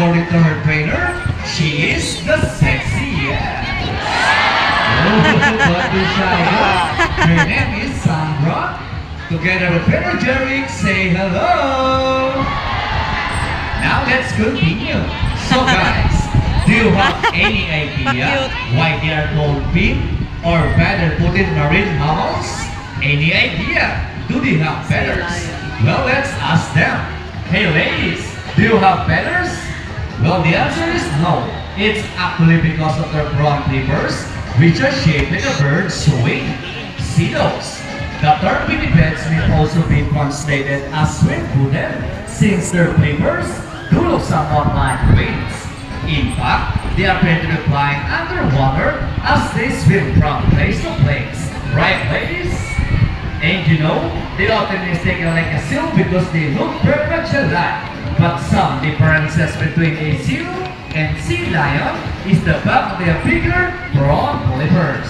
according to her trainer, she is the sexiest. Oh, but the shy girl. Her name is Sandra. Together with trainer Jerick, say hello. Now let's continue. So guys, do you have any idea why they are called pin or feather-footed marine mammals? Any idea? Do they have feathers? Well, let's ask them. Hey ladies, do you have feathers? Well, the answer is no. It's actually because of their front flippers, which are shaped like a bird's wing. See those? The term pinnipeds may also be translated as swim-footed, since their flippers do look somewhat like wings. In fact, they appear to be flying underwater as they swim from place to place. Right, ladies? And you know, they often mistake like a seal because they look very much alike. But some differences between a seal and sea lion is the fact that they have bigger front flippers.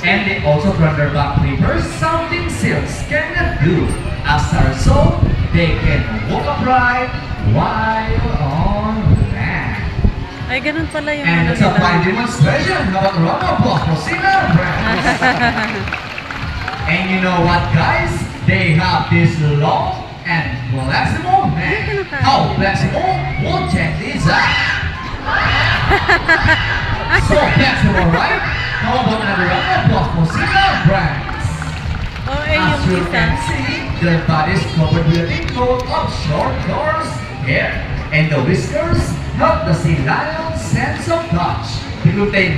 And they also turn their back flippers, something seals cannot do. As a result, they can walk upright while on land. Ay, ganun pala yung And ano it's a nila. fine demonstration. How about a round of applause for Sina Brands? And you know what, guys? They have this long and flexible neck. How flexible? We'll check this out. So flexible, right? How about another round of applause for Sina Brands? Oh, eh, As you yung can isa. see, their body is covered with a thick coat of short, coarse hair. And the whiskers help the sea lion's sense of touch. Because they